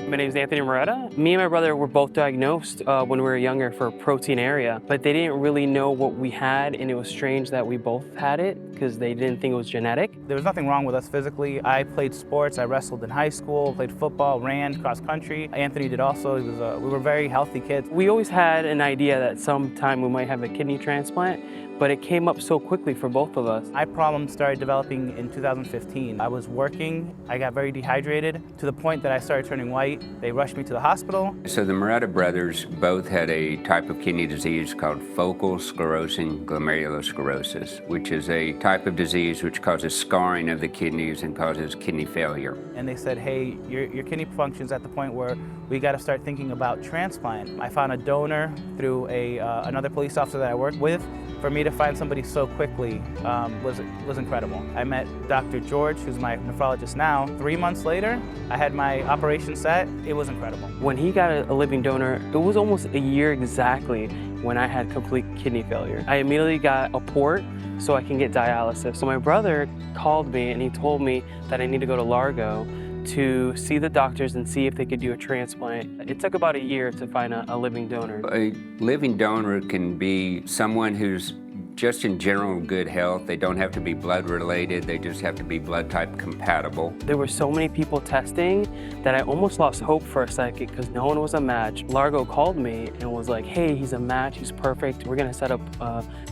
My name is Anthony and Moreta. Me and my brother were both diagnosed when we were younger for proteinuria, but they didn't really know what we had, and it was strange that we both had it because they didn't think it was genetic. There was nothing wrong with us physically. I played sports. I wrestled in high school, played football, ran cross country. Anthony did also. We were very healthy kids. We always had an idea that sometime we might have a kidney transplant, but it came up so quickly for both of us. Eye problems started developing in 2015. I was working. I got very dehydrated to the point that I started turning white. They rushed me to the hospital. So the Moreta brothers both had a type of kidney disease called focal sclerosing glomerulosclerosis, which is a type of disease which causes scarring of the kidneys and causes kidney failure. And they said, hey, your kidney function's at the point where we got to start thinking about transplant. I found a donor through another police officer that I worked with. For me to find somebody so quickly was incredible. I met Dr. George, who's my nephrologist now. 3 months later, I had my operation set. It was incredible. When he got a living donor, it was almost a year exactly when I had complete kidney failure. I immediately got a port so I can get dialysis. So my brother called me and he told me that I need to go to Largo to see the doctors and see if they could do a transplant. It took about a year to find a living donor. A living donor can be someone who's just in general good health. They don't have to be blood related, they just have to be blood type compatible. There were so many people testing that I almost lost hope for a second because no one was a match. Largo called me and was like, hey, he's a match, he's perfect, we're gonna set up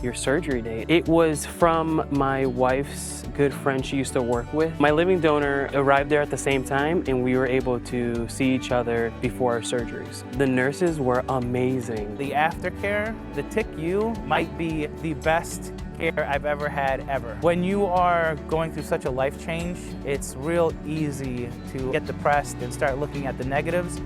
your surgery date. It was from my wife's good friend she used to work with. My living donor arrived there at the same time and we were able to see each other before our surgeries. The nurses were amazing. The aftercare, the TICU might be the best care I've ever had ever. When you are going through such a life change, it's real easy to get depressed and start looking at the negatives.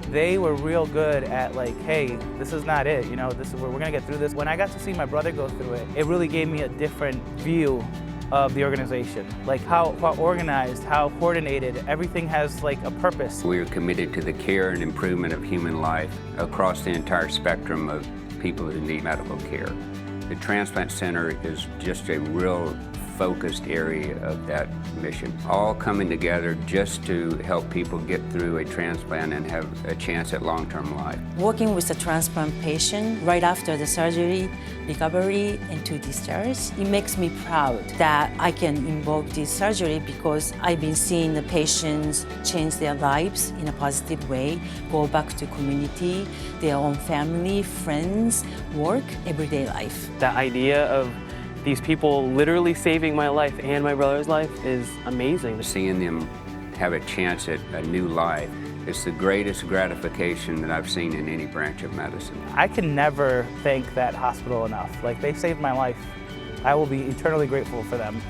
They were real good at like, hey, this is not it, we're gonna get through this. When I got to see my brother go through it, it really gave me a different view of the organization. Like how organized, how coordinated, everything has like a purpose. We are committed to the care and improvement of human life across the entire spectrum of people who need medical care. The Transplant Center is just a real focused area of that mission, all coming together just to help people get through a transplant and have a chance at long-term life. Working with a transplant patient right after the surgery, recovery, and to discharge, it makes me proud that I can invoke this surgery because I've been seeing the patients change their lives in a positive way, go back to community, their own family, friends, work, everyday life. The idea of these people literally saving my life and my brother's life is amazing. Seeing them have a chance at a new life is the greatest gratification that I've seen in any branch of medicine. I can never thank that hospital enough. Like, they saved my life. I will be eternally grateful for them.